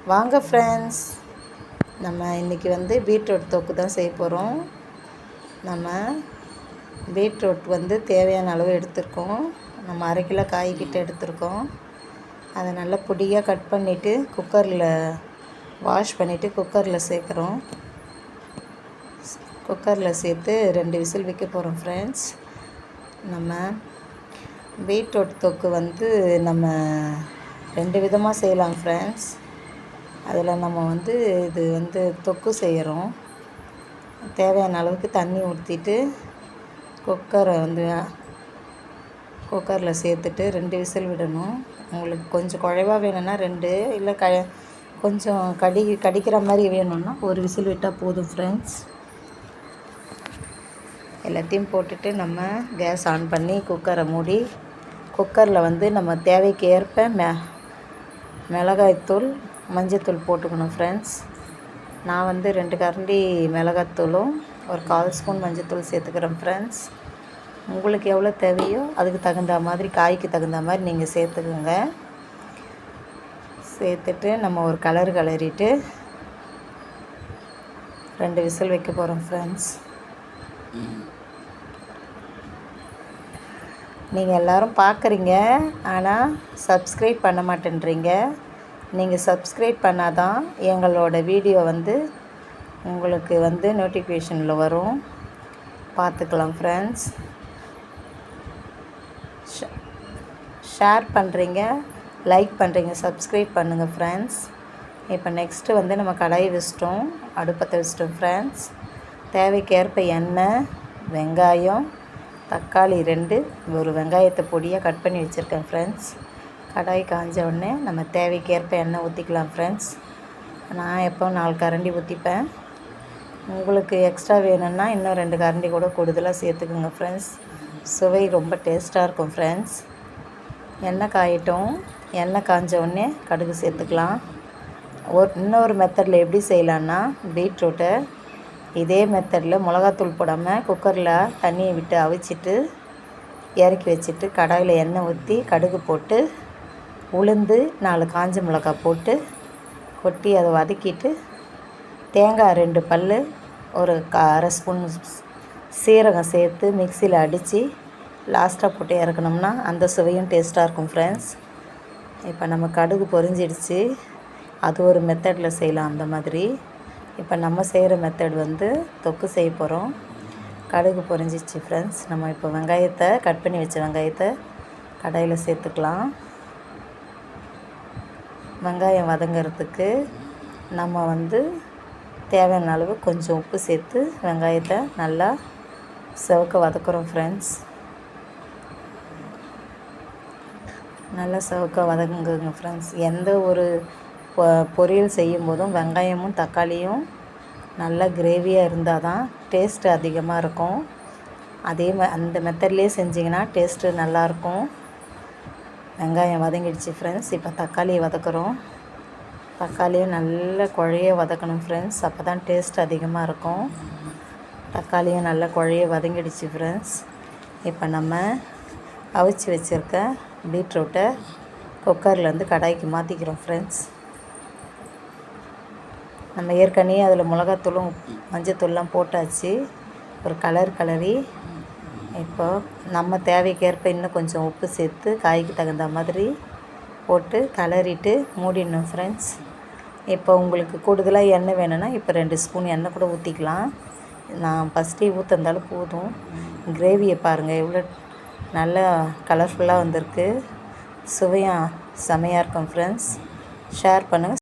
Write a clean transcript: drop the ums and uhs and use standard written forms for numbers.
வாங்க ஃப்ரெண்ட்ஸ், நம்ம இன்றைக்கி வந்து பீட்ரூட் தொக்கு தான் செய்ய போகிறோம். நம்ம பீட்ரூட் வந்து தேவையான அளவு எடுத்துருக்கோம். நம்ம 1/2 கிலோ காய்கிட்ட எடுத்துருக்கோம். அதை நல்லா பொடியாக கட் பண்ணிவிட்டு குக்கரில் வாஷ் பண்ணிவிட்டு குக்கரில் சேர்க்குறோம். குக்கரில் சேர்த்து 2 விசில் வைக்க போகிறோம் ஃப்ரெண்ட்ஸ். நம்ம பீட்ரூட் தொக்கு வந்து நம்ம 2 விதமாக செய்யலாம் ஃப்ரெண்ட்ஸ். அதில் நம்ம வந்து இது வந்து தொக்கு செய்கிறோம். தேவையான அளவுக்கு தண்ணி ஊற்றிட்டு குக்கரை வந்து குக்கரில் சேர்த்துட்டு 2 விசில் விடணும். உங்களுக்கு கொஞ்சம் குழைவாக வேணும்னா 2, இல்லை கொஞ்சம் கடிக்கிற மாதிரி வேணும்னா 1 விசில் விட்டால் போதும் ஃப்ரெண்ட்ஸ். எல்லாத்தையும் போட்டுட்டு நம்ம கேஸ் ஆன் பண்ணி குக்கரை மூடி குக்கரில் வந்து நம்ம தேவைக்கு ஏற்ப மிளகாய்த்தூள், மஞ்சத்தூள் போட்டுக்கணும் ஃப்ரெண்ட்ஸ். நான் வந்து 2 கரண்டி மிளகாத்தூளும் 1/4 ஸ்பூன் மஞ்சத்தூள் சேர்த்துக்கிறேன் ஃப்ரெண்ட்ஸ். உங்களுக்கு எவ்வளோ தேவையோ அதுக்கு தகுந்த மாதிரி, காய்க்கு தகுந்த மாதிரி நீங்கள் சேர்த்துக்குங்க. சேர்த்துட்டு நம்ம ஒரு கிளறிட்டு 2 விசில் வைக்க போகிறோம் ஃப்ரெண்ட்ஸ். நீங்கள் எல்லோரும் பார்க்குறீங்க, ஆனால் சப்ஸ்கிரைப் பண்ண மாட்டேன்றீங்க. நீங்கள் சப்ஸ்கிரைப் பண்ணால் தான் எங்களோட வீடியோ வந்து உங்களுக்கு வந்து நோட்டிஃபிகேஷனில் வரும். பார்த்துக்கலாம் ஃப்ரெண்ட்ஸ். ஷேர் பண்ணுறீங்க, லைக் பண்ணுறீங்க, சப்ஸ்கிரைப் பண்ணுங்கள் ஃப்ரெண்ட்ஸ். இப்போ நெக்ஸ்ட்டு வந்து நம்ம கடாயை வச்சிட்டோம், அடுப்பத்தை வச்சிட்டோம் ஃப்ரெண்ட்ஸ். தேவைக்கேற்ப எண்ணெய், வெங்காயம், தக்காளி 2, ஒரு வெங்காயத்தை பொடியாக கட் பண்ணி வச்சுருக்கேன் ஃப்ரெண்ட்ஸ். கடாய் காஞ்ச உடனே நம்ம தேவைக்கேற்ப எண்ணெய் ஊற்றிக்கலாம் ஃப்ரெண்ட்ஸ். நான் எப்போ 4 கரண்டி ஊற்றிப்பேன். உங்களுக்கு எக்ஸ்ட்ரா வேணும்னா இன்னும் 2 கரண்டி கூட கூடுதலாக சேர்த்துக்குங்க ஃப்ரெண்ட்ஸ். சுவை ரொம்ப டேஸ்ட்டாக இருக்கும் ஃப்ரெண்ட்ஸ். எண்ணெய் காயட்டும். எண்ணெய் காஞ்ச உடனே கடுகு சேர்த்துக்கலாம். இன்னொரு மெத்தடில் எப்படி செய்யலான்னா, பீட்ரூட்டை இதே மெத்தடில் மிளகாத்தூள் போடாமல் குக்கரில் தண்ணியை விட்டு அவிச்சிட்டு இறக்கி வச்சுட்டு கடாயில் எண்ணெய் ஊற்றி கடுகு போட்டு உளுந்து 4 காஞ்ச மிளகாய் போட்டு கொட்டி அதை வதக்கிட்டு தேங்காய் 2 பல், ஒரு 1/2 ஸ்பூன் சீரகம் சேர்த்து மிக்சியில் அடித்து லாஸ்ட்டாக போட்டு இறக்கணும்னா அந்த சுவையும் டேஸ்ட்டாக இருக்கும் ஃப்ரெண்ட்ஸ். இப்போ நம்ம கடுகு பொரிஞ்சிடுச்சு. அது ஒரு மெத்தடில் செய்யலாம் அந்த மாதிரி. இப்போ நம்ம செய்கிற மெத்தட் வந்து தொக்கு செய்ய போகிறோம். கடுகு பொரிஞ்சிச்சு ஃப்ரெண்ட்ஸ். நம்ம இப்போ வெங்காயத்தை கட் பண்ணி வச்ச வெங்காயத்தை கடாயில் சேர்த்துக்கலாம். வெங்காயம் வதங்கிறதுக்கு நம்ம வந்து தேவையான அளவு கொஞ்சம் உப்பு சேர்த்து வெங்காயத்தை நல்லா செவக்க வதக்குறோம் ஃப்ரெண்ட்ஸ். நல்லா செவக்க வதங்குங்க ஃப்ரெண்ட்ஸ். எந்த ஒரு பொரியல் செய்யும் போதும் வெங்காயமும் தக்காளியும் நல்லா கிரேவியாக இருந்தால் தான் டேஸ்ட்டு அதிகமாக இருக்கும். அந்த மெத்தட்லேயே செஞ்சிங்கன்னா டேஸ்ட்டு நல்லாயிருக்கும். வெங்காயம் வதங்கிடுச்சு ஃப்ரெண்ட்ஸ். இப்போ தக்காளியை வதக்குறோம். தக்காளியும் நல்லா குழைய வதக்கணும் ஃப்ரெண்ட்ஸ். அப்போ தான் டேஸ்ட் அதிகமாக இருக்கும். தக்காளியும் நல்லா குழைய வதங்கிடுச்சு ஃப்ரெண்ட்ஸ். இப்போ நம்ம அவிச்சு வச்சுருக்க பீட்ரூட்டை குக்கர்லேருந்து கடாய்க்கு மாற்றிக்கிறோம் ஃப்ரெண்ட்ஸ். நம்ம ஏற்கனவே அதில் மிளகாத்தூளும் மஞ்சத்தூள்லாம் போட்டாச்சு. ஒரு கலரி இப்போ நம்ம தேவைக்கேற்ப இன்னும் கொஞ்சம் உப்பு சேர்த்து காய்க்கு தகுந்த மாதிரி போட்டு கலரிட்டு மூடிடணும் ஃப்ரெண்ட்ஸ். இப்போ உங்களுக்கு கூடுதலாக எண்ணெய் வேணும்னா இப்போ 2 ஸ்பூன் எண்ணெய் கூட ஊற்றிக்கலாம். நான் ஃபஸ்ட்டே ஊற்றிருந்தாலும் போதும். கிரேவியை பாருங்கள் எவ்வளோ நல்லா கலர்ஃபுல்லாக வந்திருக்கு. சுவையாக செமையாக இருக்கும் ஃப்ரெண்ட்ஸ். ஷேர் பண்ணுங்கள்.